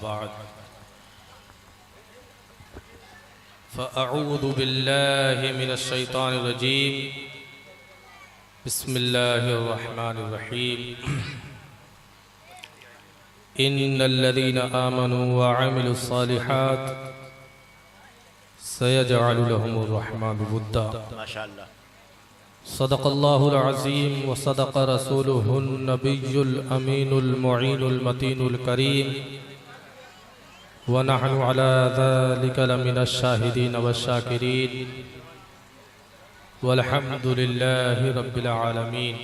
बाद फ़अऊज़ु बिल्लाहि मिनश्शैतानिर्रजीम बिस्मिल्लाहिर्रहमानिर्रहीम इन्नल्लज़ीना आमनू व अमिलुस्सालिहात सयजअलु लहुमुर रहमानु वुद्दा। माशाअल्लाह। सदक़ल्लाहुल अज़ीम व सदक़ रसूलुहुन नबियुल अमीनुल मुईनुल मतीनुल करीम व नहनु अला ज़ालिका लमिनश शाहिदीन वश्शाकिरीन वल्हम्दुलिल्लाहि रब्बिल आलमीन।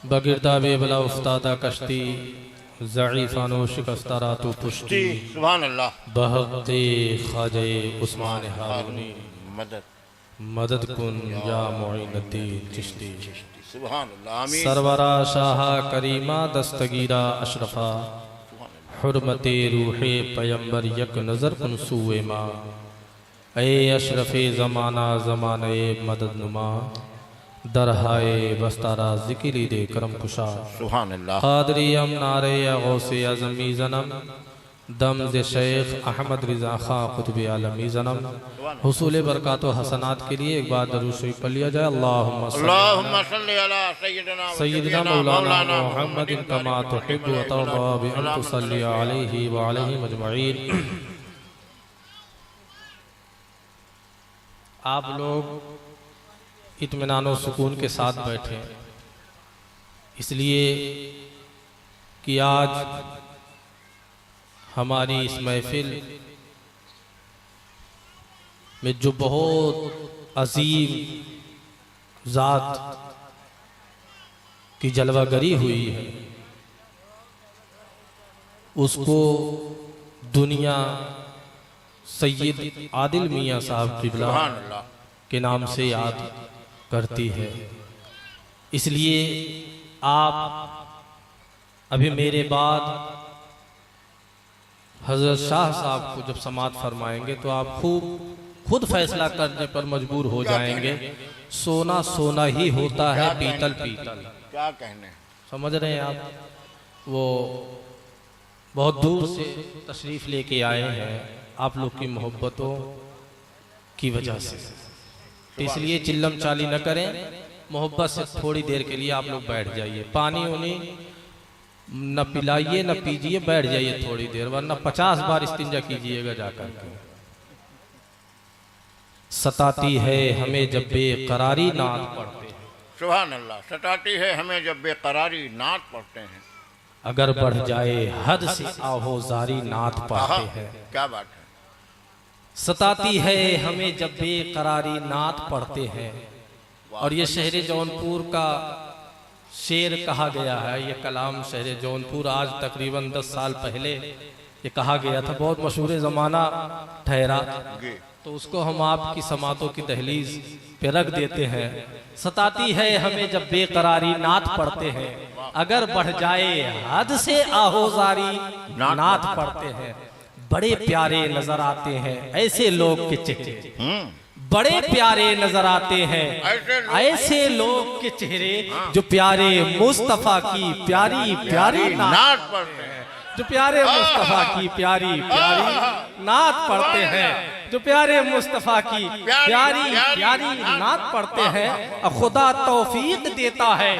बगिरदाबे बला उस्तादा कश्ती ज़ईफ़ानो शिकस्तारा तो पुष्टि सुभान अल्लाह। बहक़े ख़ाजे उस्मान हारूनी मदद मदद कुन या मुईनुद्दीन चिश्ती। सुभान अल्लाह। आमीन। सरवरा शाहा करीमा दस्तगीरा अशरफा हुर्मते रूहे पैगंबर यक नज़र कुन सूए माँ ए अशरफे ज़माना ज़माने मदद नुमा दरहाए बस्तारा ज़िक्री दे करम कुशा। सुभान अल्लाह। क़ादरी हम नारे गौसे अज़मी ज़नम दम ज़े शेख अहमद रिज़ा खां क़ुतबे आलमी ज़नम हुसूल बरकात व हसनात के लिए एक बार दरूद शरीफ पढ़ लिया जाए। अल्लाहुम्मा सल्ली अला सय्यिदना मौलाना मुहम्मदिन कमा तुहिब्बु व तर्दा बि अन तुसल्ली अलैहि व अलैहिम अजमईन। आप लोग इत्मीनान व सुकून के साथ बैठे इसलिए कि आज हमारी इस महफिल में जो बहुत अजीम ज़ात की जलवागरी हुई है उसको दुनिया सैयद आदिल मियाँ साहब क़िबला के नाम से याद करती है। इसलिए आप अभी मेरे बाद हज़रत शाह साहब को जब समाअत फरमाएंगे तो आप खुद फैसला करने पर मजबूर हो जाएंगे। सोना सोना ही होता है, पीतल पीतल। क्या कहने, समझ रहे हैं आप? वो बहुत दूर से तशरीफ लेके आए हैं आप लोग की मोहब्बतों की वजह से, तो इसलिए चिल्लम चाली न करें, मोहब्बत से थोड़ी देर के लिए आप लोग बैठ जाइए। पानी उन्हीं न पिलाइए न पीजिए, बैठ जाइए थोड़ी देर, वरना 50 बार इस्तिंजा कीजिएगा जाकर के। सताती है हमें जब बेकरारी नात पढ़ते हैं। सुभान अल्लाह। सताती है हमें जब बेकरारी नात पढ़ते हैं। अगर बढ़ जाए हद से आहोजारी नात पढ़ते हैं। क्या बात है। सताती है हमें जब बेकरारी नात पढ़ते हैं। और ये शहर जौनपुर का शेर कहा गया है, ये कलाम शहर जौनपुर आज तकरीबन 10 साल पहले ये कहा गया था, बहुत मशहूर ज़माना ठहरा, तो उसको हम आपकी समातों की दहलीज पे रख देते हैं। सताती है हमें जब बेकरारी नात पढ़ते हैं, अगर बढ़ जाए हद से आहोजारी नात पढ़ते हैं। बड़े प्यारे नजर आते हैं ऐसे लोग के चेहरे, बड़े प्यारे नजर आते हैं ऐसे लोग के चेहरे जो प्यारे मुस्तफा की प्यारी प्यारी नात पढ़ते हैं, जो प्यारे मुस्तफा की प्यारी प्यारी नात पढ़ते हैं, जो प्यारे मुस्तफा की प्यारी प्यारी नात पढ़ते हैं। खुदा तौफीक देता है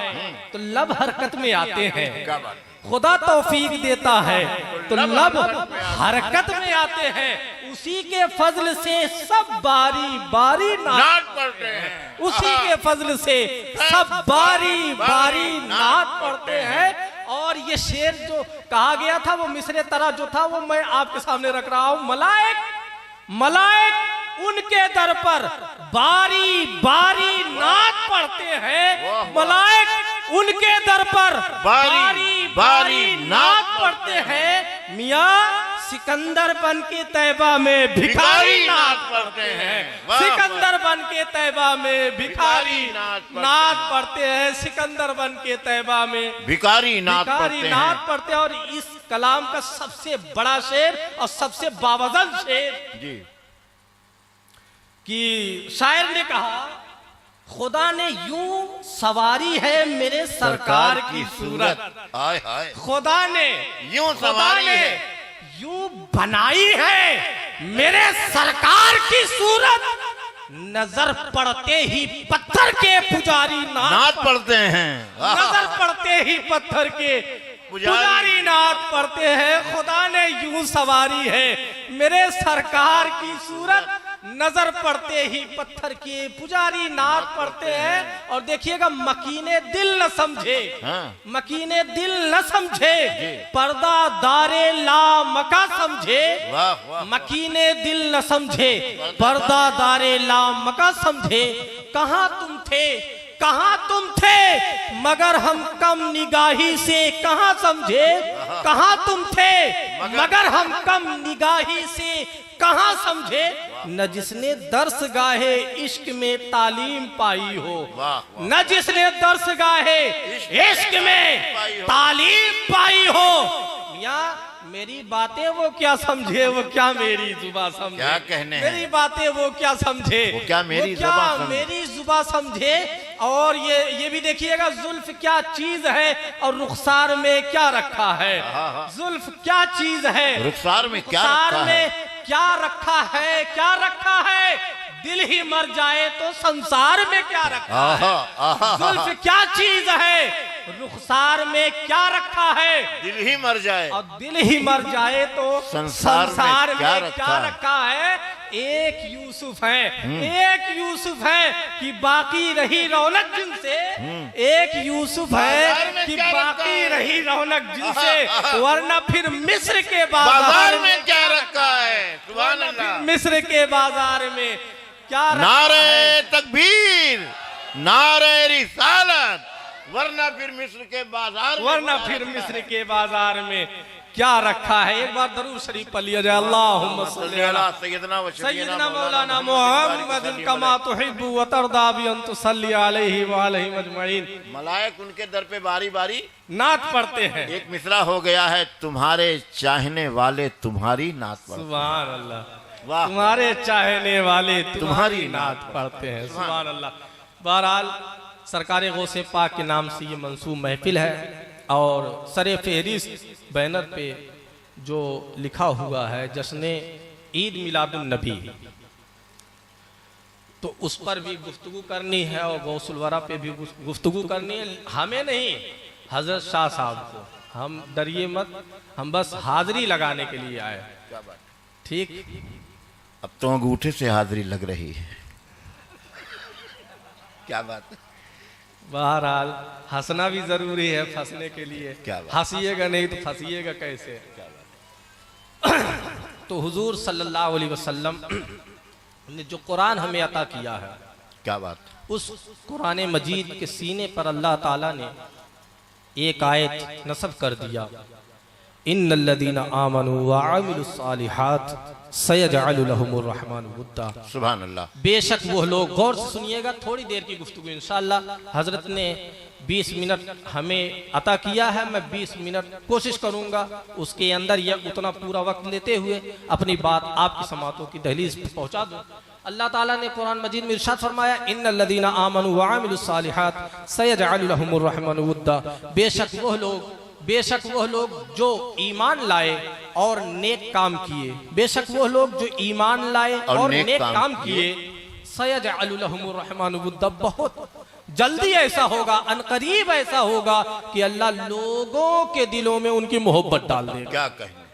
तो लब हरकत में आते हैं, खुदा तौफीक देता है तो लब हरकत में आते हैं। उसी के फजल से सब बारी बारी नात पढ़ते हैं, उसी के फजल से सब बारी बारी नात पढ़ते हैं। और ये शेर जो कहा गया था वो मिसरे तरह जो था वो मैं आपके सामने रख रहा हूं। मलाइक मलाइक उनके दर पर बारी बारी नात पढ़ते हैं, मलाइक उनके दर पर बारी बारी नात पढ़ते हैं। मियाँ सिकंदर बन के तैबा में भिखारी नात पढ़ते हैं, सिकंदर बन के तैबा में भिखारी नात पढ़ते हैं, सिकंदर बन के तैबा में भिखारी नात पढ़ते हैं। और इस कलाम का सबसे बड़ा शेर और सबसे बावजन शेर जी कि शायर ने कहा खुदा ने यूं सवारी है मेरे सरकार की सूरत। हाय हाय, खुदा ने यूं सवारी है, यूं बनाई है मेरे सरकार की सूरत। नजर पड़ते ही पत्थर के पुजारी नाथ पढ़ते हैं। नजर पड़ते ही पत्थर के पुजारी नाथ पढ़ते हैं। खुदा ने यूं सवारी है मेरे सरकार की सूरत। नजर पड़ते ही पत्थर के पुजारी नाथ पढ़ते हैं। और देखिएगा, मकीने दिल न समझे, मकीने दिल न समझे, पर्दा दारे ला मका समझे। मकीने दिल न समझे, पर्दा दारे ला मका समझे। कहाँ तुम थे, कहाँ तुम थे, मगर हम कम निगाही से कहाँ समझे। कहाँ तुम थे, मगर हम कम निगाही से कहाँ समझे। न जिसने दर्स गाहे इश्क में तालीम पाई हो, न जिसने दर्स गाहे इश्क में तालीम पाई हो। मियाँ मेरी बातें वो क्या समझे, वो क्या मेरी जुबा समझे। क्या कहने मेरी बातें वो क्या समझे, वो क्या मेरी जुबा समझे। मेरी जुबा समझे। और ये भी देखिएगा, जुल्फ क्या चीज है और रुखसार में क्या रखा है। जुल्फ क्या चीज है, रुखसार में क्या रखा है, क्या रखा है, क्या रखा है। दिल ही मर जाए तो संसार में क्या रखा है। जुल्फ क्या चीज है, रुखसार में क्या रखा है। दिल ही मर जाए, और दिल ही मर जाए तो संसार में क्या रखा है। एक यूसुफ है, एक यूसुफ है कि बाकी रही रौनक जिनसे। एक यूसुफ है कि बाकी रही रौनक जिनसे, वरना फिर मिस्र के बाजार में क्या रखा है। सुभान अल्लाह। मिस्र के बाजार में क्या नारे तकबीर, नारे रिसालत, वरना फिर मिस्र के बाजार, वरना फिर मिस्र के बाजार में क्या रखा है। एक बार दरूद शरीफ पढ़ लिया जाए। अल्लाहुम्मा सल्ली अला सय्यिदना मौलाना मुहम्मद कमा तुहिब्बु व तर्दा बि अन तुसल्ली अलैहि व अलैहि मजमईन। मलाइक उनके दर पे बारी बारी नात पढ़ते हैं। एक मिसरा हो गया है, तुम्हारे चाहने वाले तुम्हारी नात पढ़ते हैं। सुभान अल्लाह, तुम्हारे चाहने वाले तुम्हारी नात पढ़ते हैं। सुभान अल्लाह। बहरहाल सरकार गौसे पाक के नाम से ये मंसूब महफिल है और सरे फहरिस्त बैनर पे जो लिखा हुआ है जश्न ईद मिलादुन नबी, तो उस पर भी गुफ्तगू करनी है और गौसुल वरा पे भी गुफ्तगू करनी है। हमें नहीं, हजरत शाह साहब को। हम डरिए मत, हम बस हाजिरी लगाने के लिए आए। ठीक, अब तो अंगूठे से हाजिरी लग रही है। क्या बात है। बहरहाल हंसना भी जरूरी है फंसने के लिए। हंसिएगा नहीं तो फंसिएगा कैसे। तो हुजूर सल्लल्लाहु अलैहि वसल्लम ने जो कुरान हमें अता किया है, क्या बात, उस कुरान मजीद के सीने पर अल्लाह ताला ने एक आयत नस्ब कर दिया, इन्नल्लज़ीना आमनू व अमिलुस सालिहात सयजअलु लहुमुर रहमानु वुद्दा। सुभान अल्लाह। बेशक वो लोग, गौर से सुनिएगा, थोड़ी देर की गुफ्तगू इंशाअल्लाह। हजरत ने 20 मिनट हमें अता किया है, मैं 20 मिनट कोशिश करूंगा उसके अंदर यह उतना पूरा वक्त लेते हुए अपनी बात आपकी समातों की दहलीज पर पहुंचा दूं। अल्लाह ताला ने कुरान मजीद में इरशाद फरमाया, इन्नल्लज़ीना आमनू व अमिलुस सालिहात सयजअलु लहुमुर रहमानु वुद्दा। बेशक वह लोग जो ईमान लाए और नेक काम किए, बेशक वो लोग जो ईमान लाए और नेक काम किए, सयजअलु लहुमुर रहमानु वुद्दा। बहुत जल्दी ऐसा होगा, अनकरीब ऐसा होगा कि अल्लाह लोगों के दिलों में उनकी मोहब्बत डाल देगा। क्या कहने,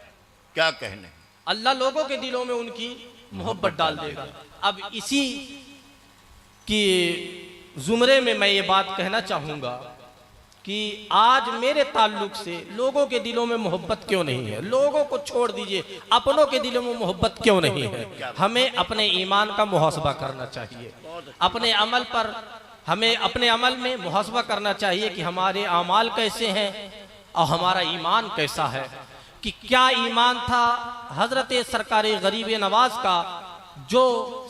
क्या कहने। अल्लाह लोगों के दिलों में उनकी मोहब्बत डाल देगा। अब इसी की जुमरे में मैं ये बात कहना चाहूंगा कि आज मेरे ताल्लुक से लोगों के दिलों में मोहब्बत क्यों नहीं है। लोगों को छोड़ दीजिए, अपनों के दिलों में मोहब्बत क्यों नहीं है। हमें अपने ईमान का मुहासबा करना चाहिए। अपने अमल पर हमें अपने अमल में मुहासबा करना चाहिए कि हमारे अमाल कैसे हैं और हमारा ईमान कैसा है। कि क्या ईमान था हजरत सरकार गरीब नवाज का, जो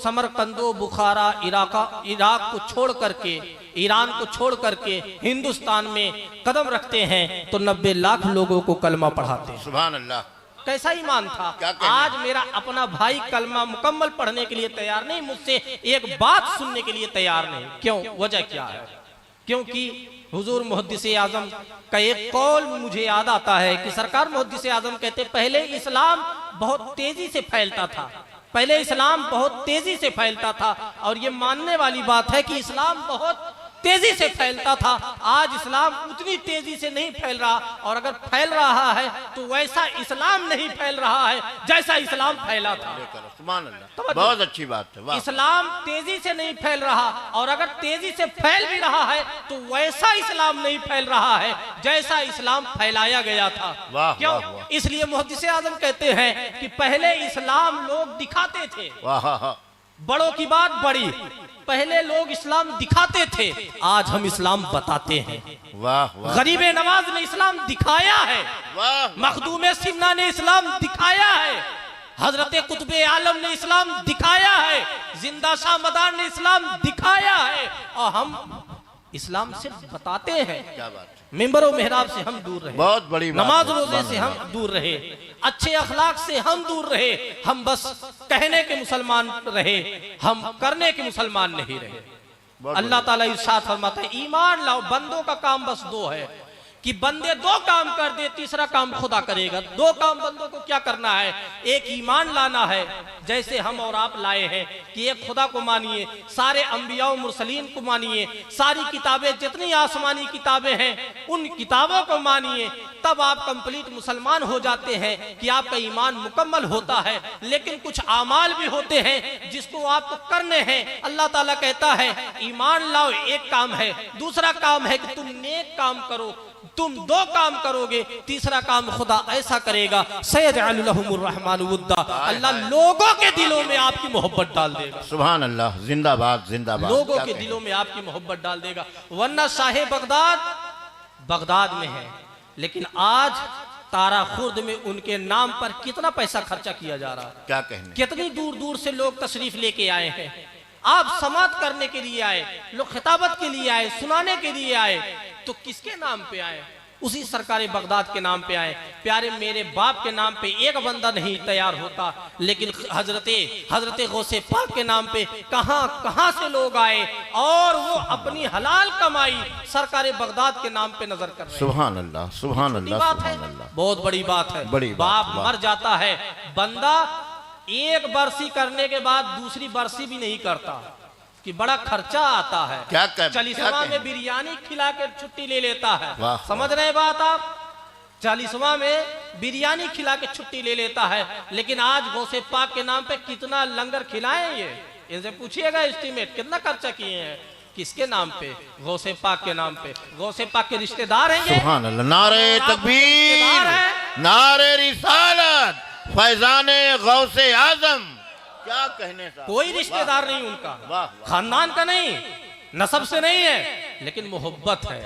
समरकंदो बुखारा इराक को छोड़ करके, ईरान को छोड़ करके हिंदुस्तान में कदम रखते हैं तो 90 लाख लोगों को कलमा पढ़ाते हैं। सुभान अल्लाह। कैसा ईमान था। क्या कहना? आज मेरा अपना भाई कलमा मुकम्मल पढ़ने के लिए तैयार नहीं, मुझसे एक बात सुनने के लिए तैयार नहीं। क्यों? वजह क्या है? क्योंकि हुजूर मुहद्दिस आजम का एक कौल मुझे याद आता है कि सरकार मुहद्दिस आजम कहते, पहले इस्लाम बहुत तेजी से फैलता था, पहले इस्लाम बहुत तेजी से फैलता था, और ये मानने वाली बात है कि इस्लाम बहुत तेजी से फैलता था। आज इस्लाम उतनी तेजी से नहीं फैल रहा, और अगर फैल रहा है तो वैसा इस्लाम नहीं फैल रहा है जैसा इस्लाम फैला था। सुभान अल्लाह, बहुत अच्छी बात है। वाह। इस्लाम तेजी से नहीं फैल रहा, और अगर तेजी से फैल भी रहा है तो वैसा इस्लाम नहीं फैल रहा है जैसा इस्लाम फैलाया गया था। वाह, क्यों? वाह, वाह। इसलिए मुहद्दिस आजम कहते हैं कि पहले इस्लाम लोग दिखाते थे, वाह, बड़ों की बात बड़ी, पहले लोग इस्लाम दिखाते थे, आज हम इस्लाम बताते हैं। वाह वाह गरीब नवाज ने इस्लाम दिखाया है, वाह, मखदूम सिन्ना ने इस्लाम दिखाया है, हजरत कुतुब आलम ने इस्लाम दिखाया है, जिंदा शाह मदार ने इस्लाम दिखाया है, और हम इस्लाम सिर्फ बताते हैं। क्या बात है। मिंबर और मेहराब से हम दूर रहे, बहुत बड़ी बात नमाज है। रोजे से हम दूर रहे, अच्छे अखलाक से हम दूर रहे, हम बस कहने के मुसलमान रहे, हम करने के मुसलमान नहीं रहे। अल्लाह ताला इरशाद फरमाता है, ईमान लाओ, बंदों का काम बस दो है कि बंदे दो काम कर दे, तीसरा काम खुदा करेगा। दो काम बंदों को क्या करना है? एक ईमान लाना है, जैसे हम और आप लाए हैं कि एक खुदा को मानिए, सारे अंबिया और मुरसलीन को मानिए, सारी किताबें जितनी आसमानी किताबें हैं उन किताबों को मानिए, तब आप कंप्लीट मुसलमान हो जाते हैं कि आपका ईमान मुकम्मल होता है। लेकिन कुछ आमाल भी होते हैं जिसको आपको करने हैं। अल्लाह ताला कहता है ईमान लाओ, एक काम है, दूसरा काम है कि तुम नेक काम करो। तुम दो काम करोगे, तीसरा काम खुदा ऐसा करेगा, सयजअलु लहुमुर रहमानु वुद्दा, अल्लाह लोगों के दिलों में आपकी मोहब्बत डाल देगा। सुभान अल्लाह, जिंदाबाद जिंदाबाद। लोगों के दिलों में आपकी मोहब्बत डाल देगा। वरना शाहे बगदाद में है, लेकिन आज तारा खुर्द में उनके नाम पर कितना पैसा खर्चा किया जा रहा है। क्या कहने। कितनी दूर दूर से लोग तशरीफ लेके आए हैं। आप समात करने के लिए आए, लोग खिताबत के लिए आए, सुनाने के लिए आए, तो किसके नाम पे आए? उसी सरकार बगदाद के नाम पे आए। प्यारे मेरे बाप के नाम पे एक बंदा नहीं तैयार होता, लेकिन हजरत गौसे पाक के नाम पे कहां कहां से लोग आए, और वो अपनी हलाल कमाई सरकार बगदाद के नाम पे नजर कर रहे हैं। सुभान अल्लाह, सुभान अल्लाह, बात है, सुभान अल्लाह। बहुत बड़ी बात है। बड़ी बात, बाप वाह। मर जाता है, बंदा एक बरसी करने के बाद दूसरी बरसी भी नहीं करता कि बड़ा खर्चा आता है। क्या चालीसवां में बिरयानी खिला के छुट्टी ले लेता है। वाह, समझ रहे बात आप? चालीसवां में बिरयानी खिला के छुट्टी ले लेता है, लेकिन आज गौसे पाक के नाम पे कितना लंगर खिलाए ये? इनसे पूछिएगा एस्टीमेट कितना खर्चा किए हैं। किसके नाम पे? गौसे पाक के नाम पे। गौसे पाक के रिश्तेदार हैं ये। सुभान अल्लाह, नारे तकबीर, रिश्तेदार हैं। नारे रिसालत, फैजाने गौसे आजम। क्या कहने साहब। कोई रिश्तेदार नहीं उनका, वाह, वाह। खानदान का नहीं, नसब से नहीं है, लेकिन मोहब्बत है।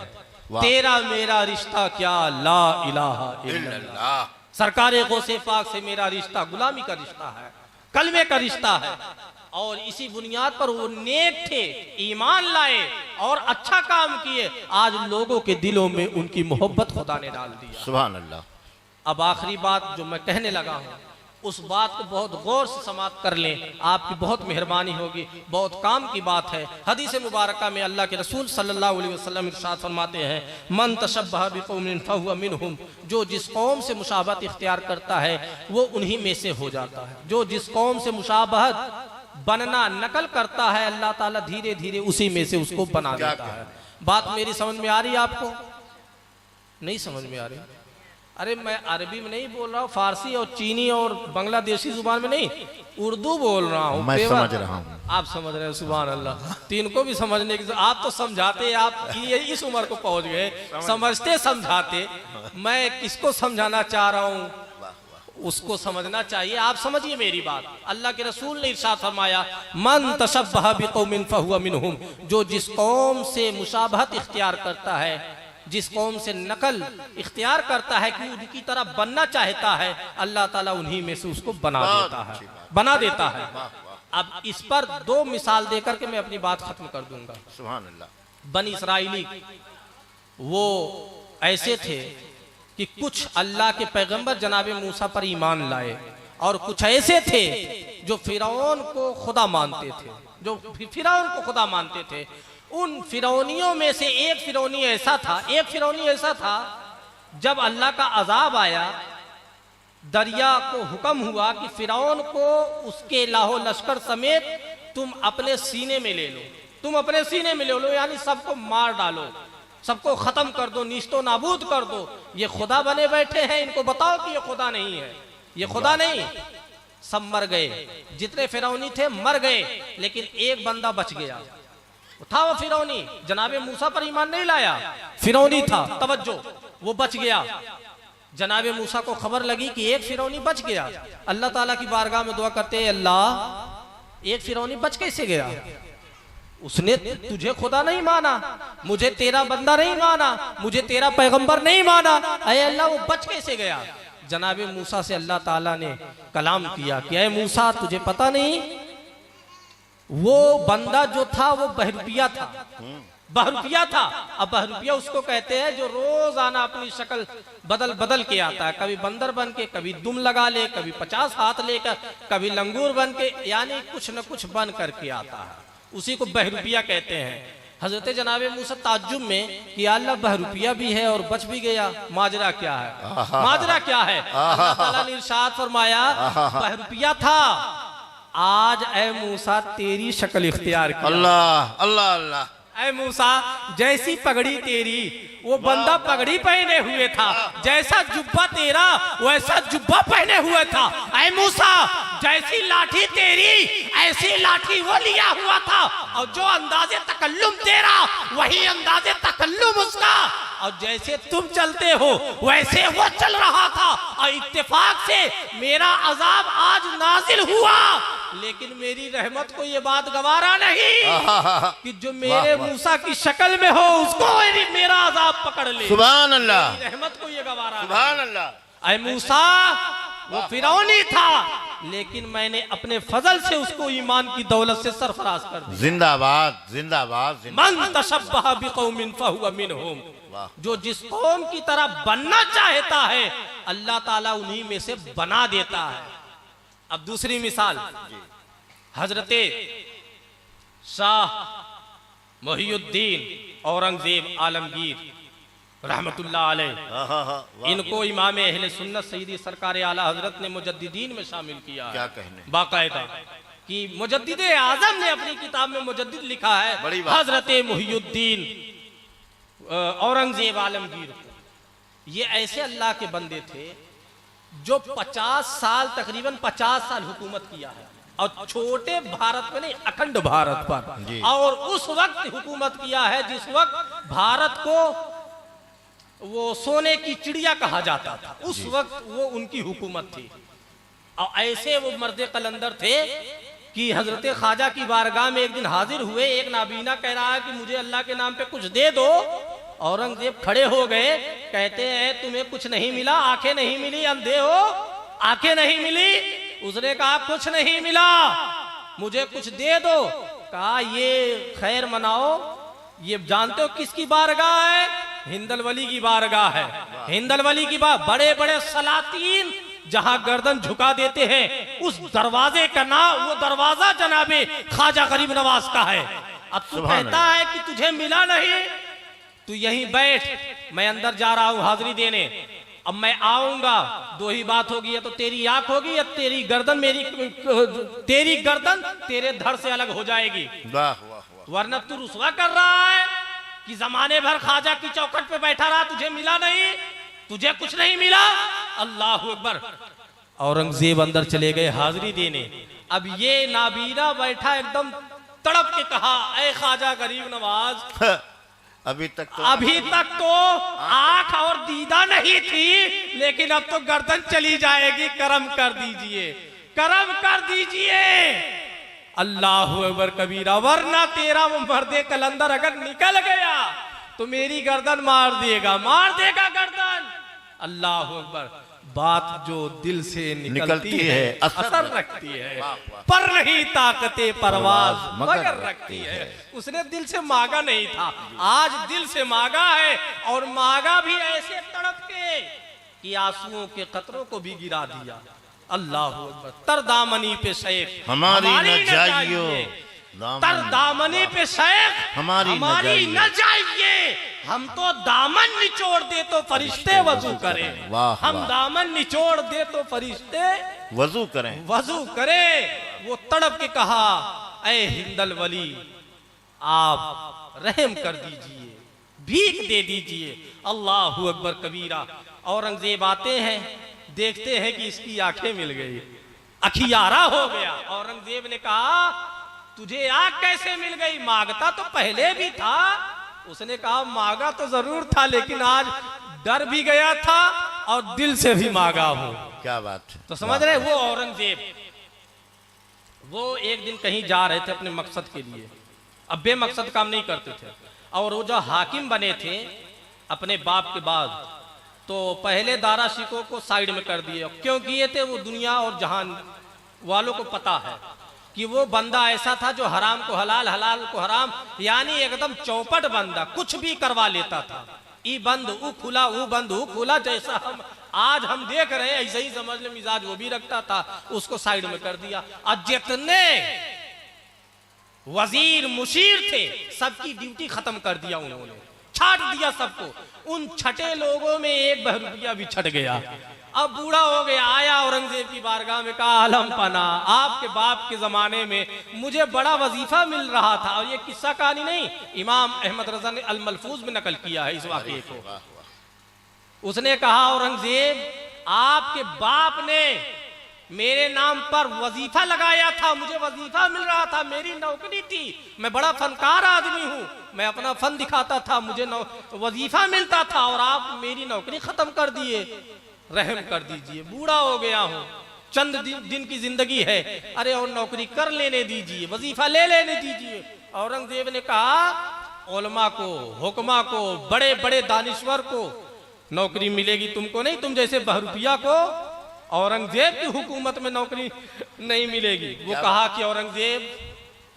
वाह। तेरा मेरा रिश्ता क्या, ला इलाहा इल्लल्लाह। सरकारे गौसे पाक से मेरा रिश्ता गुलामी का रिश्ता है, कलमे का रिश्ता है। और इसी बुनियाद पर वो नेक थे, ईमान लाए और अच्छा काम किए। आज लोगों के दिलों में उनकी मोहब्बत खुदा ने डाल दिया। सुभान अल्लाह। अब आखिरी बात जो मैं कहने लगा हूं, उस बात को बहुत गौर से समाप्त कर लें, आपकी बहुत मेहरबानी होगी। बहुत काम की बात है। हदीस मुबारका में अल्लाह के रसूल सल्लल्लाहु अलैहि वसल्लम इरशाद फरमाते हैं, मन तशब्बह बिकौमिन फहुवा मिनहुम, जो जिस कौम से मुशाबहत इख्तियार करता है वो उन्हीं में से हो जाता है। जो जिस कौम से मुशाबहत बनना नकल करता है, अल्लाह ताला धीरे धीरे उसी में से उसको बना देता है। बात मेरी समझ में आ रही है आपको? नहीं समझ में आ रही? अरे मैं अरबी में नहीं बोल रहा हूँ, फारसी और चीनी और बांग्लादेशी जुबान में नहीं, उर्दू बोल रहा हूँ। मैं समझ रहा हूँ। आप समझ रहे हो? सुभान अल्लाह। तीन को भी समझने की, आप तो समझाते, आप इस उम्र को पहुंच गए, समझते समझाते। मैं किसको समझाना चाह रहा हूँ उसको समझना चाहिए। आप समझिए मेरी बात। अल्लाह के रसूल ने इरशाद फरमाया, मन तशब्बह बिकौमिन फहुवा मिनहुम, जो जिस कौम से मुशाबहत इख्तियार करता है, जिस कौम से नकल इख्तियार करता है कि उनकी तरह बनना चाहता है, अल्लाह ताला उन्हीं में से उसको बना देता है, बना देता है। अब इस पर दो मिसाल देकर के मैं अपनी बात खत्म कर दूंगा। सुभान अल्लाह। बनी इसराइली वो ऐसे थे कि कुछ अल्लाह के पैगंबर जनाबे मूसा पर ईमान लाए और कुछ ऐसे थे जो फिरौन को खुदा मानते थे, जो फिरौन को खुदा मानते थे। उन फिरौनियों में से एक फिरौनी ऐसा था जब अल्लाह का अजाब आया, दरिया को हुक्म हुआ कि फिरौन को उसके लाहो लश्कर समेत तुम अपने सीने में ले लो, यानी सबको मार डालो, सबको खत्म कर दो, नीस्तो नाबूद कर दो। ये खुदा बने बैठे हैं, इनको बताओ कि ये खुदा नहीं है, ये खुदा नहीं। सब मर गए, जितने फिरौनी थे मर गए, लेकिन एक बंदा बच गया। था वो फिरौनी, जनाबे मूसा पर ईमान नहीं लाया, फिरौनी था, तवज्जो, वो बच गया। जनाबे मूसा को खबर लगी कि एक फिरौनी बच गया। अल्लाह ताला की बारगाह में दुआ करते, अल्लाह एक फिरौनी बच कैसे गया? उसने तुझे खुदा नहीं माना, मुझे तेरा बंदा नहीं माना, मुझे तेरा पैगंबर नहीं माना, अरे अल्लाह वो बच कैसे गया? जनाबे मूसा से अल्लाह ताला ने कलाम किया कि अरे मूसा तुझे पता नहीं, वो बंदा जो था वो बहरूपिया था। अब बहरूपिया उसको कहते हैं जो रोजाना अपनी शक्ल बदल बदल के आता है, कभी बंदर बन के, कभी दुम लगा ले, कभी 50 हाथ लेकर, कभी लंगूर बन के, यानी कुछ न कुछ बन करके आता है, उसी को बहरूपिया कहते हैं। हजरत जनाबे मूसा ताज्जुब में कि अल्लाह बहरूपिया भी है और बच भी गया, माजरा क्या है? अल्लाह ताला ने इरशाद फरमाया बहरूपिया था, आज ऐ मूसा तेरी शक्ल इख्तियार की। अल्लाह अल्लाह अल्लाह। ऐ मूसा जैसी पगड़ी तेरी, वो बंदा पगड़ी पहने हुए था, जैसा जुब्बा तेरा वैसा जुब्बा पहने हुए था। ऐ मूसा जैसी लाठी तेरी ऐसी लाठी वो लिया हुआ था, और जो अंदाजे तकल्लुम तेरा वही अंदाजे तकल्लुम उसका, और जैसे तुम चलते हो वैसे वो चल रहा था। और इत्तेफाक से मेरा अजाब आज नाजिल हुआ, लेकिन मेरी रहमत को ये बात गवारा नहीं कि जो मेरे मूसा की शक्ल में हो उसको मेरा अजाब पकड़ ले। सुभान अल्लाह। रहमत को ये गवारा। सुभान अल्लाह। ऐ मूसा वो फिरौनी था, लेकिन मैंने अपने फजल से उसको ईमान की दौलत से सरफराज कर दिया। जिंदाबाद जिंदाबाद। मन तशब्बह बिकौमिन फहुव मिनहुम, जो जिस कौम की तरह बनना चाहता है अल्लाह ताला उन्हीं में से बना देता है। अब दूसरी मिसाल, हजरते शाह मोहिउद्दीन औरंगजेब आलमगीर रहमतुल्लाह अलैह, इनको इमाम अहले सुन्नत सईदी सरकार आला हजरत ने मुजद्दिदीन में शामिल किया है। क्या कहने, बाकायदा कि मुजद्दिद आजम ने अपनी किताब में मुजद्दिद लिखा है हजरत मोहिउद्दीन औरंगजेब आलमगीर। ये ऐसे अल्लाह के बंदे थे जो 50 साल, तकरीबन 50 साल हुकूमत किया है, और छोटे भारत में नहीं, अखंड भारत पर। और उस वक्त हुकूमत किया है जिस वक्त भारत को वो सोने की चिड़िया कहा जाता था, उस वक्त वो उनकी हुकूमत थी। और ऐसे वो मर्द कलंदर थे कि हजरत ख्वाजा की बारगाह में एक दिन हाजिर हुए, एक नाबीना कह रहा है कि मुझे अल्लाह के नाम पे कुछ दे दो। औरंगजेब खड़े हो गए, कहते हैं तुम्हें कुछ नहीं मिला, आंखें नहीं मिली, अंधे हो, आंखें नहीं मिली? उसने कहा कुछ नहीं मिला, मुझे कुछ दे दो। कहा ये खैर मनाओ, ये जानते हो किसकी बारगाह है? हिंदल वली की बारगाह है। हिंदल वली की बड़े बड़े सलातीन जहां गर्दन झुका देते हैं, उस दरवाजे का नाम, वो दरवाजा जनाबे ख्वाजा गरीब नवाज का है। अब तू कहता है कि तुझे मिला नहीं, तू यहीं बैठ, मैं अंदर जा रहा हूं हाजिरी देने। अब मैं आऊंगा, दो ही बात होगी, या तो तेरी आंख होगी या तेरी गर्दन तेरे धड़ से अलग हो जाएगी। वरना तू रुसवा कर रहा है कि जमाने भर ख्वाजा की चौखट पे बैठा रहा, तुझे मिला नहीं, तुझे कुछ नहीं मिला। अल्लाह अकबर। औरंगजेब अंदर चले गए हाजिरी देने। अब ये नाबीना बैठा एकदम तड़प के कहा, ऐ ख्वाजा गरीब नवाज, अभी तक तो आंख और दीदा नहीं थी, लेकिन अब तो गर्दन चली जाएगी, करम कर दीजिए, करम कर दीजिए। अल्लाह अकबर कबीरा, वरना तेरा वो मर्दे कलंदर अगर निकल गया तो मेरी गर्दन मार देगा गर्दन। अल्लाह अकबर। बात जो दिल से निकलती है असर रखती है, पर नहीं ताकते परवाज मगर रखती है। उसने दिल से मांगा नहीं था, आज दिल से मांगा है, और मांगा भी ऐसे तड़प के कि आंसुओं के कतरों को भी गिरा दिया। अल्लाह अकबर। तर दामनी पे शेख हमारी न जाइए, तर दामनी पे शेख हमारी न जाइए। हम तो दामन निचोड़ दे तो फरिश्ते वजू करें। वाह, हम वाह। दामन निचोड़ दे तो फरिश्ते वजू करें। वजू करे। वो तड़प के कहा, ऐ हिंदल वली, आप रहम कर दीजिए, भीख दे दीजिए। अल्लाह अकबर कबीरा। औरंगजेब आते हैं, देखते हैं कि इसकी आंखें मिल गई, अखियारा हो गया। औरंगजेब ने कहा, तुझे आंख कैसे मिल गई? मांगता तो पहले भी था। उसने कहा, मांगा तो जरूर था, लेकिन आज डर भी गया था और दिल से भी मांगा हूं। क्या बात है। तो समझ रहे, वो औरंगजेब, वो एक दिन कहीं जा रहे थे अपने मकसद के लिए। अब बेमकसद काम नहीं करते थे। और वो जो हाकिम बने थे अपने बाप के बाद, तो पहले दारा शिकों को साइड में कर दिए। क्यों किए थे? वो दुनिया और जहान वालों को पता है कि वो बंदा ऐसा था जो हराम को हलाल, हलाल को हराम, यानी एकदम चौपट बंदा, कुछ भी करवा लेता था। ई बंद ऊ खुला, ऊ बंद ऊ खुला, जैसा आज हम देख रहे हैं ऐसे ही समझ ले मिजाज वो भी रखता था। उसको साइड में कर दिया। और जितने वजीर मुशीर थे सबकी ड्यूटी खत्म कर दिया उन्होंने, छाट दिया सबको। उन छठे लोगों में एक बहरूपिया भी छट गया। अब बूढ़ा हो गया, आया औरंगजेब की बारगाह में, कहा, आलम पना, आपके बाप के जमाने में मुझे बड़ा वजीफा मिल रहा था। और ये किस्सा कहानी नहीं, इमाम अहमद रजा ने अल मलफूज में नकल किया है इस वाक़े को। उसने कहा, औरंगजेब, आपके बाप ने मेरे नाम पर वजीफा लगाया था, मुझे वजीफा मिल रहा था, मेरी नौकरी थी, मैं बड़ा फनकार आदमी हूँ, मैं अपना फन दिखाता था, मुझे वजीफा मिलता था, और आप मेरी नौकरी खत्म कर दिए। रहम कर दीजिए, बूढ़ा हो गया हूँ, चंद दिन की जिंदगी है, अरे और नौकरी कर लेने दीजिए, वजीफा ले लेने दीजिए। औरंगजेब ने कहा, उलमा को, हुक्मा को, बड़े बड़े दानिश्वर को नौकरी मिलेगी, तुमको नहीं, तुम जैसे बहरूपिया को औरंगजेब की हुकूमत में नौकरी नहीं मिलेगी। वो कहा कि औरंगजेब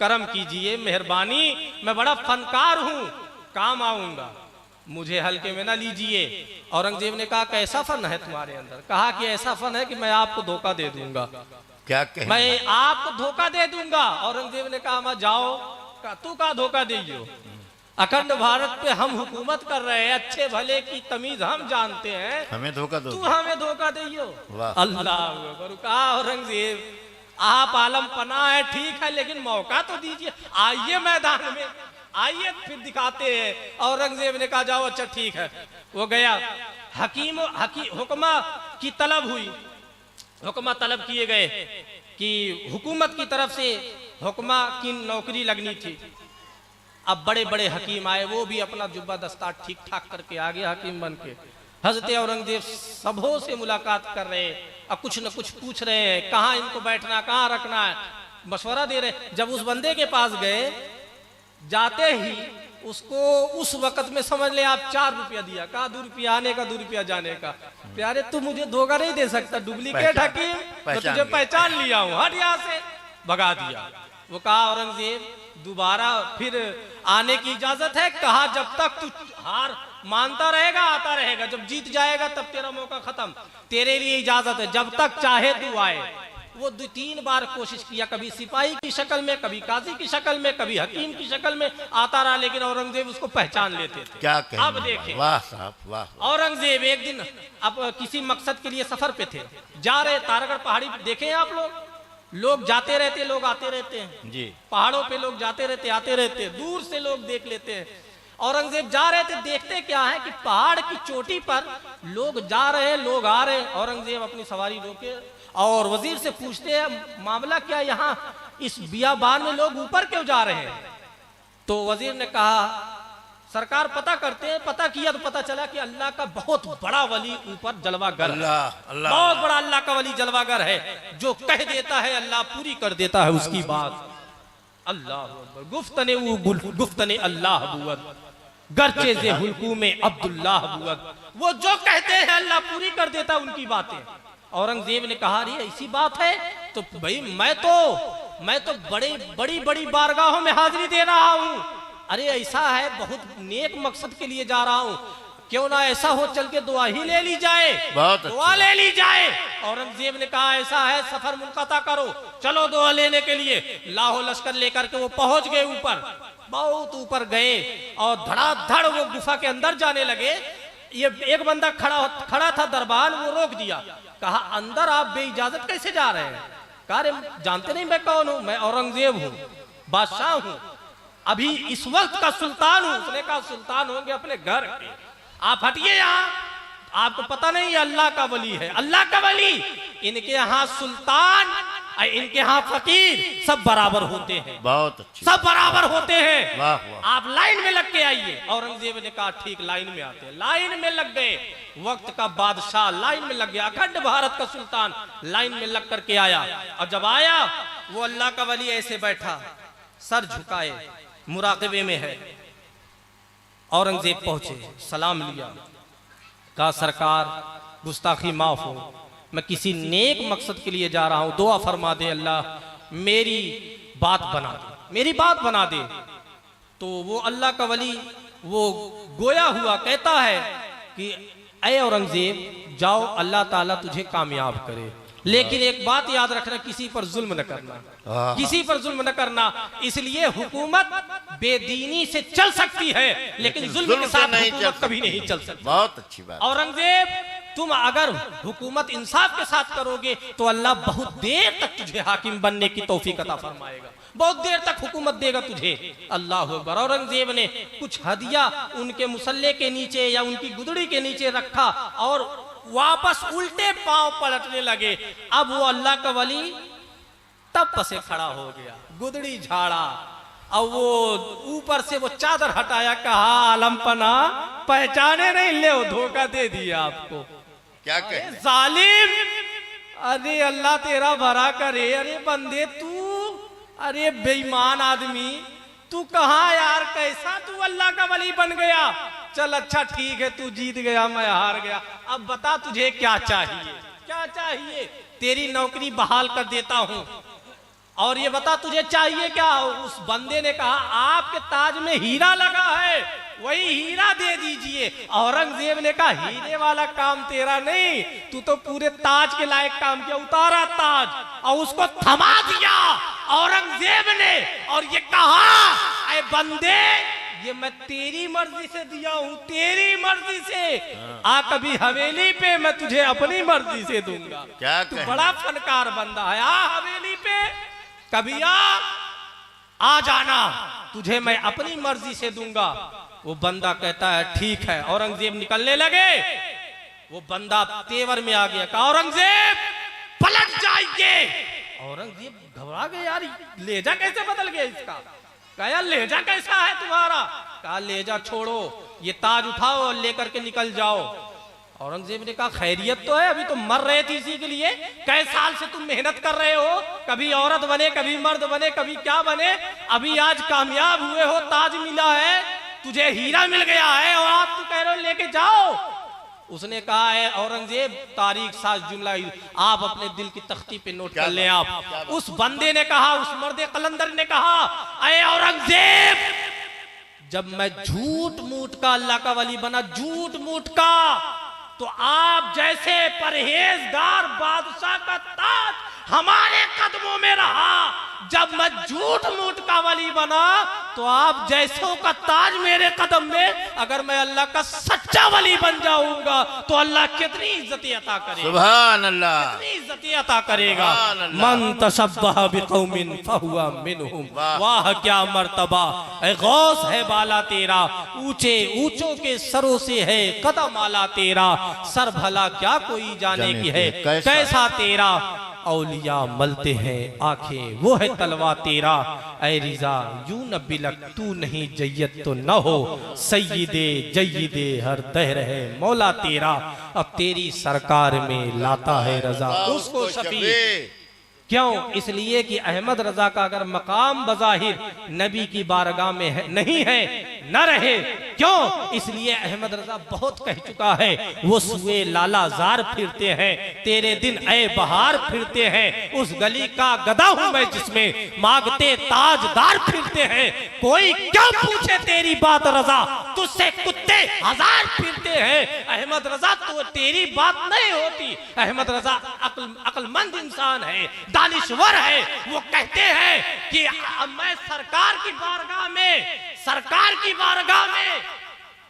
करम कीजिए, मेहरबानी, मैं बड़ा फनकार हूं, काम आऊंगा, मुझे हल्के में ना लीजिए। औरंगजेब ने कहा, कैसा फन है तुम्हारे अंदर? कहा कि ऐसा फन है कि मैं आपको धोखा दे दूंगा। क्या कहें? मैं आपको धोखा दे दूंगा। औरंगजेब ने कहा, मैं जाओ, तू का धोखा दीजियो, अखंड भारत पे हम हुकूमत कर रहे हैं, अच्छे भले की तमीज हम जानते हैं, हमें धोखा दो, तू हमें धोखा दियो। अल्लाह। कहा, औरंगजेब, आप आलम पना है, ठीक है, लेकिन मौका तो दीजिए, आइए मैदान में, आइए फिर दिखाते हैं। औरंगजेब ने कहा, जाओ, अच्छा ठीक है। वो गया, हुक्मा की तलब हुई, हुक्मा तलब किए गए कि हुकूमत की तरफ से हुक्मा की नौकरी लगनी थी। अब बड़े बड़े हकीम आए, वो भी अपना जुब्बा दस्तार ठीक ठाक करके आ गया हकीम बन के। हजरत औरंगजेब सबों से मुलाकात कर रहे हैं, अब कुछ न कुछ पूछ रहे हैं, कहाँ इनको बैठना, कहाँ रखना है, मशवरा दे रहे। जब उस बंदे के पास गए, जाते ही उसको उस वक्त में समझ ले आप 4 रुपया दिया, कहा 2 रुपया आने का, 2 रुपया जाने का। प्यारे, तू मुझे धोखा नहीं दे सकता, डुप्लीकेट हकीम, तो तुझे पहचान लिया हूँ, हट यहाँ से, भगा दिया। वो कहा, औरंगजेब दोबारा फिर आने की इजाजत है? कहा, जब तक तू हार मानता रहेगा, आता रहेगा, जब जीत जाएगा तब तेरा मौका खत्म, तेरे लिए इजाजत है, जब तक चाहे तू आए। वो 2-3 बार कोशिश किया, कभी सिपाही की शक्ल में, कभी काजी की शक्ल में, कभी हकीम की शक्ल में आता रहा, लेकिन औरंगजेब उसको पहचान लेते थे। क्या कहना? अब देखें, वाह साहब, वाह। औरंगजेब एक दिन अब किसी मकसद के लिए सफर पे थे, जा रहे, तारागढ़ पहाड़ी देखे हैं आप लोग जाते रहते, लोग आते रहते हैं जी, पहाड़ों पे लोग जाते रहते, आते रहते, दूर से लोग देख लेते हैं। औरंगजेब जा रहे थे, देखते क्या है कि पहाड़ की चोटी पर लोग जा रहे हैं, लोग आ रहे हैं। औरंगजेब अपनी सवारी रोके और वजीर से पूछते हैं, मामला क्या, यहाँ इस बियाबान में लोग ऊपर क्यों जा रहे हैं? तो वजीर ने कहा, सरकार पता करते हैं। पता किया तो पता चला कि अल्लाह का बहुत बड़ा वली ऊपर जलवागर, अल्लाह, बहुत बड़ा अल्लाह का वली जलवागर है, जो कह देता है अल्लाह पूरी कर देता है उसकी बात। अल्लाह गुफ्तने गुफ्तने अल्लाह बुअद गर्चे जे हुल्कू में अब्दुल्लाह बुअद, वो जो कहते हैं अल्लाह पूरी कर देता है उनकी बातें। औरंगजेब ने कहा, अरे ऐसी बात है तो भाई मैं तो बड़ी बड़ी बारगाहों में हाजिरी दे रहा हूँ। अरे ऐसा है, बहुत नेक मकसद के लिए जा रहा हूँ, क्यों ना ऐसा हो चल के दुआ ही ले ली जाए, दुआ ले ली जाए। औरंगजेब ने कहा ऐसा है सफर मुनक़ता करो, चलो दुआ लेने के लिए। लाहो लश्कर लेकर के वो पहुंच गए ऊपर, बहुत ऊपर गए और धड़ाधड़ वो गुफा के अंदर जाने लगे। ये एक बंदा खड़ा था दरबार, वो रोक दिया, कहा अंदर आप बेइजाजत कैसे जा रहे हैं? कहा रे जानते नहीं मैं कौन हूं? मैं औरंगजेब हूं, बादशाह हूं, अभी इस वक्त का सुल्तान हूं। उसने कहा सुल्तान होंगे अपने घर के, आप हटिए यहाँ, आपको पता नहीं ये अल्लाह का वली है, अल्लाह का वली। इनके यहाँ सुल्तान, इनके यहाँ फकीर सब बराबर होते हैं, बहुत अच्छी, सब बराबर होते हैं। वाह वाह। आप लाइन में लग के आइए। औरंगजेब ने कहा ठीक, लाइन में आते हैं। लाइन में लग गए, वक्त का बादशाह लाइन में लग गया, अखंड भारत का सुल्तान लाइन में लग करके आया। और जब आया वो अल्लाह का वली ऐसे बैठा, सर झुकाए, मुराक़िबे में है। औरंगजेब पहुंचे, सलाम लिया, कहा सरकार गुस्ताखी माफ हो, मैं किसी नेक मकसद के लिए जा रहा हूं, दुआ फरमा दे अल्लाह मेरी बात बना दे, मेरी बात बना दे। तो वो अल्लाह का वली वो गोया हुआ कहता है कि ऐ औरंगजेब जाओ, अल्लाह ताला तुझे कामयाब करे, लेकिन एक बात याद रखना, किसी पर जुल्म न करना, किसी पर जुल्म न करना। इसलिए हुकूमत बेदीनी से चल सकती है, लेकिन जुल्म के साथ हुकूमत कभी नहीं चल सकती। बहुत अच्छी बात। औरंगजेब तुम अगर हुकूमत इंसाफ के साथ करोगे तो अल्लाह बहुत देर तक तुझे हाकिम बनने की तौफीक अता फरमाएगा, बहुत देर तक हुकूमत देगा तुझे। अल्लाह अकबर। औरंगजेब ने कुछ हदिया उनके मुसल्ले के नीचे या उनकी गुदड़ी के नीचे रखा और वापस उल्टे पांव पलटने लगे। अब वो अल्लाह का वली तब से खड़ा हो गया, गुदड़ी झाड़ा और वो ऊपर से वो चादर हटाया, कहा आलमपना पहचाने नहीं, ले धोखा दे दिया आपको। क्या कहे जालिम, अरे अल्लाह तेरा भरा करे, अरे बंदे तू, अरे बेईमान आदमी तू कहाँ यार, कैसा तू अल्लाह का वली बन गया? चल अच्छा ठीक है, तू जीत गया मैं हार गया, अब बता तुझे क्या चाहिए, क्या चाहिए? तेरी नौकरी बहाल कर देता हूं, और ये बता तुझे चाहिए क्या? उस बंदे ने कहा आपके ताज में हीरा लगा है, वही हीरा दे दीजिए। औरंगजेब ने कहा हीरे वाला काम तेरा नहीं, तू तो पूरे ताज के लायक काम किया, उतारा ताज और उसको थमा दिया औरंगजेब ने, और ये कहा ऐ बंदे ये मैं तेरी मर्जी से दिया हूं, तेरी मर्जी से, आ कभी हवेली पे मैं तुझे अपनी मर्जी से दूंगा। क्या तू बड़ा फनकार बंदा है, आ हवेली पे कभी आ जाना, तुझे मैं अपनी मर्जी से दूंगा। वो बंदा कहता है ठीक है। औरंगजेब निकलने लगे, वो बंदा तेवर में आ गया, कहा औरंगजेब पलट जाइए। औरंगजेब घबरा गए, यार लहजा कैसे बदल गया इसका? कहा यार लहजा कैसा है तुम्हारा? कहा लहजा छोड़ो, ये ताज उठाओ और लेकर के निकल जाओ। औरंगजेब ने कहा खैरियत तो है, अभी तो मर रहे थे इसी के लिए, कई साल से तुम मेहनत कर रहे हो, कभी औरत बने, कभी मर्द बने, कभी क्या बने, अभी आज कामयाब हुए हो, ताज मिला है, तुझे हीरा मिल गया है, और आप तू कह रहे हो लेके जाओ। उसने कहा है औरंगजेब तारीख 7 जुलाई आप अपने दिल की तख्ती पे नोट कर लें आप। उस बंदे ने कहा, उस मर्दे कलंदर ने कहा अरे औरंगजेब जब मैं झूठ मूठ का अल्लाह का वली बना, झूठ मूठ का, तो आप जैसे परहेजगार बादशाह का ताज हमारे कदमों में रहा, जब मैं झूठ मूठ का वली बना तो आप जैसों का ताज मेरे कदम में, अगर मैं अल्लाह का सच्चा वली बन जाऊंगा तो अल्लाह कितनी इज्जत अता करेगा, सुभान अल्लाह, कितनी इज्जत अता करेगा। मन तशब्बह बिकौमिन फहुवा मिनहुम, वाह क्या मर्तबा ऐ गौस है बाला तेरा, ऊंचे ऊंचों के सरों से है कदम आला तेरा, सर भला क्या कोई जाने की है कैसा तेरा, औलिया मलते हैं आंखें वो है तलवा तेरा, ऐ रिजा यूं न बिलक तू नहीं जय्यद तो न हो, सय्यदे जय्यदे हर दहर है मौला तेरा, अब तेरी सरकार में लाता है रजा उसको शफी। क्यों? इसलिए कि अहमद रजा का अगर मकाम बज़ाहिर नबी की बारगाह में है, नहीं है, न रहे। क्यों? इसलिए अहमद रजा बहुत कह चुका है, वो सुए लाला जार फिरते हैं, तेरे दिन ए बहार फिरते हैं, उस गली का गदा हूं मैं जिसमें मांगते ताजदार फिरते हैं। कोई क्या पूछे तेरी बात रजा, तुझसे कुत्ते हजार फिरते हैं। अहमद रजा तो तेरी बात नहीं होती। अहमद रजा अक्लमंद इंसान है, दानिश्वर है। वो कहते हैं कि मैं सरकार की बारगाह में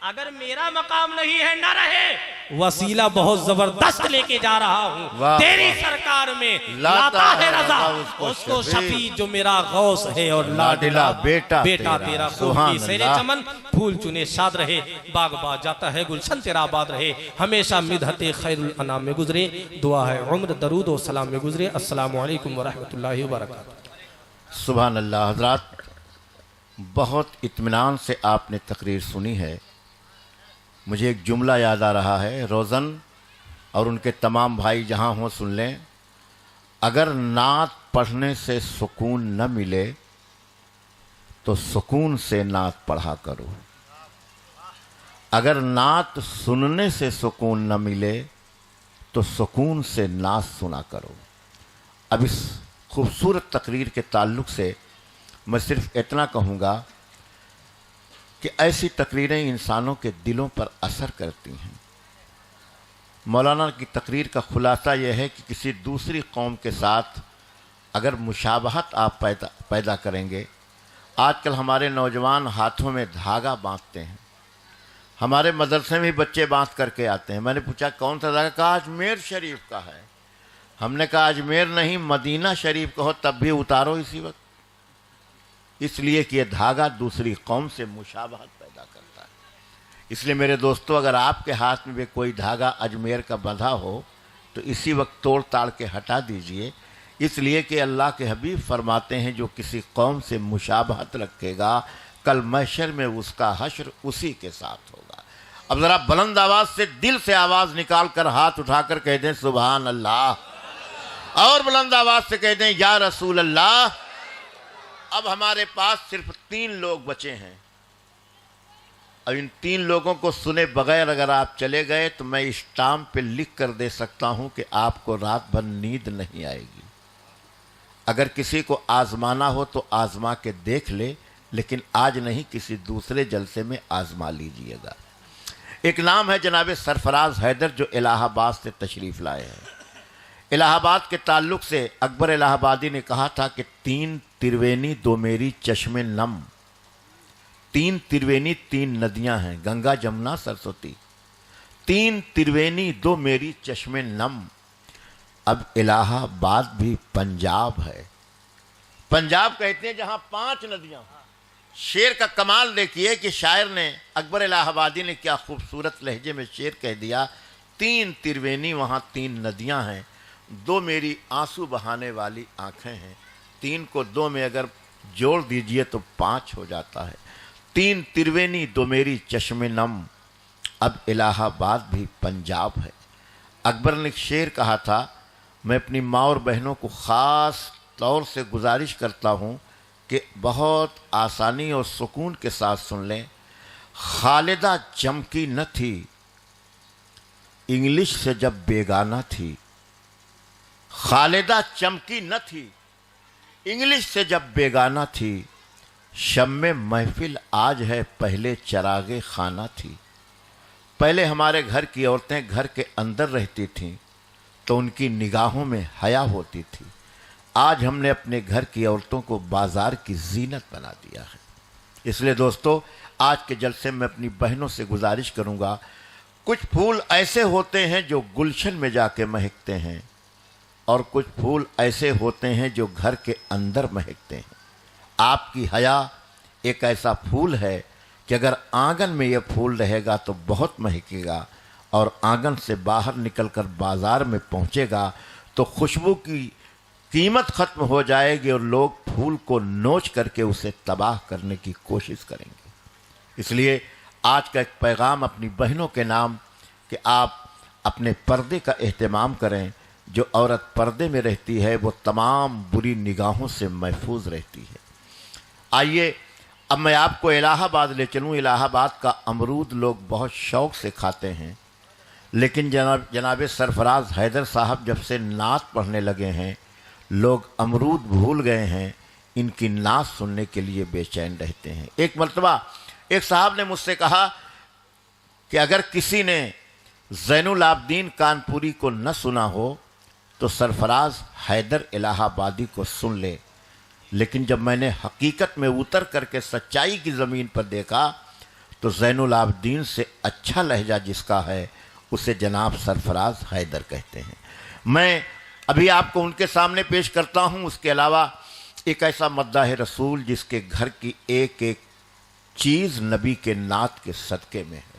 अगर मेरा मकाम नहीं है न रहे, वसीला बहुत जबरदस्त लेके जा रहा हूँ तेरी सरकार में। लाता है रजा उसको शफी जो मेरा गौस है, और लाडला बेटा तेरा खूबी सेरे चमन फूल चुने शाद रहे, बाग बाग जाता है गुलशन तेरा आबाद रहे, हमेशा मिदहते खैरुल अनाम में गुजरे। दुआ है उम्र दरूद और सलाम में गुजरे। अस्सलामु अलैकुम व रहमतुल्लाहि व बरकातहू। सुभान अल्लाह। हज़रात, बहुत इत्मीनान से आपने तकरीर सुनी है। मुझे एक जुमला याद आ रहा है, रोज़न और उनके तमाम भाई जहाँ हों सुन लें। अगर नात पढ़ने से सुकून न मिले तो सुकून से नात पढ़ा करो। अगर नात सुनने से सुकून न मिले तो सुकून से नात सुना करो। अब इस खूबसूरत तकरीर के ताल्लुक़ से मैं सिर्फ इतना कहूँगा कि ऐसी तकरीरें इंसानों के दिलों पर असर करती हैं। मौलाना की तकरीर का खुलासा यह है कि किसी दूसरी कौम के साथ अगर मुशाबहत आप पैदा करेंगे। आजकल हमारे नौजवान हाथों में धागा बांधते हैं, हमारे मदरसे में बच्चे बांध करके आते हैं। मैंने पूछा कौन सा धागा? कहा अजमेर शरीफ का है। हमने कहा अजमेर नहीं, मदीना शरीफ कहो तब भी उतारो इसी वक्त, इसलिए कि यह धागा दूसरी कौम से मुशाबहत पैदा करता है। इसलिए मेरे दोस्तों, अगर आपके हाथ में भी कोई धागा अजमेर का बंधा हो तो इसी वक्त तोड़ ताड़ के हटा दीजिए, इसलिए कि अल्लाह के हबीब फरमाते हैं जो किसी कौम से मुशाबहत रखेगा कल महशर में उसका हश्र उसी के साथ होगा। अब ज़रा बुलंद आवाज़ से, दिल से आवाज़ निकाल कर हाथ उठाकर कह दें सुभान अल्लाह, और बुलंद आवाज़ से कह दें या रसूल अल्लाह। अब हमारे पास सिर्फ 3 लोग बचे हैं। अब इन 3 लोगों को सुने बगैर अगर आप चले गए तो मैं स्टाम्प पे लिख कर दे सकता हूं कि आपको रात भर नींद नहीं आएगी। अगर किसी को आजमाना हो तो आजमा के देख ले, लेकिन आज नहीं, किसी दूसरे जलसे में आजमा लीजिएगा। एक नाम है जनाब सरफराज हैदर, जो इलाहाबाद से तशरीफ़ लाए हैं। इलाहाबाद के ताल्लुक़ से अकबर इलाहाबादी ने कहा था कि 3 त्रिवेणी 2 मेरी चश्मे नम। 3 त्रिवेणी 3 नदियां हैं, गंगा जमुना सरस्वती। 3 त्रिवेणी 2 मेरी चश्मे नम। अब इलाहाबाद भी पंजाब है। पंजाब कहते हैं जहां 5 नदियां। शेर का कमाल देखिए कि शायर ने, अकबर इलाहाबादी ने क्या खूबसूरत लहजे में शेर कह दिया, 3 त्रिवेणी वहां 3 नदियां हैं, 2 मेरी आंसू बहाने वाली आंखें हैं। 3 को 2 में अगर जोड़ दीजिए तो 5 हो जाता है। 3 त्रिवेणी 2 मेरी चश्मे नम। अब इलाहाबाद भी पंजाब है। अकबर ने शेर कहा था, मैं अपनी माँ और बहनों को ख़ास तौर से गुजारिश करता हूँ कि बहुत आसानी और सुकून के साथ सुन लें। खालिदा चमकी न थी इंग्लिश से जब बेगाना थी। खालिदा चमकी न थी इंग्लिश से जब बेगाना थी। शम्मे महफिल आज है पहले चरागे खाना थी। पहले हमारे घर की औरतें घर के अंदर रहती थीं तो उनकी निगाहों में हया होती थी। आज हमने अपने घर की औरतों को बाजार की जीनत बना दिया है। इसलिए दोस्तों, आज के जलसे में अपनी बहनों से गुजारिश करूंगा, कुछ फूल ऐसे होते हैं जो गुलशन में जाके महकते हैं और कुछ फूल ऐसे होते हैं जो घर के अंदर महकते हैं। आपकी हया एक ऐसा फूल है कि अगर आंगन में यह फूल रहेगा तो बहुत महकेगा, और आंगन से बाहर निकलकर बाजार में पहुंचेगा तो खुशबू की कीमत खत्म हो जाएगी और लोग फूल को नोच करके उसे तबाह करने की कोशिश करेंगे। इसलिए आज का एक पैगाम अपनी बहनों के नाम कि आप अपने पर्दे का एहतमाम करें। जो औरत पर्दे में रहती है वो तमाम बुरी निगाहों से महफूज रहती है। आइए अब मैं आपको इलाहाबाद ले चलूँ। इलाहाबाद का अमरूद लोग बहुत शौक से खाते हैं, लेकिन जनाब सरफराज हैदर साहब जब से नात पढ़ने लगे हैं, लोग अमरूद भूल गए हैं, इनकी नात सुनने के लिए बेचैन रहते हैं। एक मर्तबा एक साहब ने मुझसे कहा कि अगर किसी ने ज़ैनुल आबदीन कानपुरी को न सुना हो तो सरफराज हैदर इलाहाबादी को सुन ले। लेकिन जब मैंने हकीकत में उतर करके सच्चाई की ज़मीन पर देखा तो ज़ैनुल आबदीन से अच्छा लहजा जिसका है उसे जनाब सरफराज हैदर कहते हैं। मैं अभी आपको उनके सामने पेश करता हूँ। उसके अलावा एक ऐसा मद्दाह रसूल जिसके घर की एक एक चीज़ नबी के नात के सदक़े में है।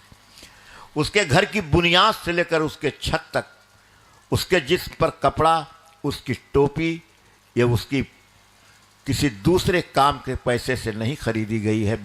उसके घर की बुनियाद से लेकर उसके छत तक, उसके जिस्म पर कपड़ा, उसकी टोपी या उसकी किसी दूसरे काम के पैसे से नहीं खरीदी गई है,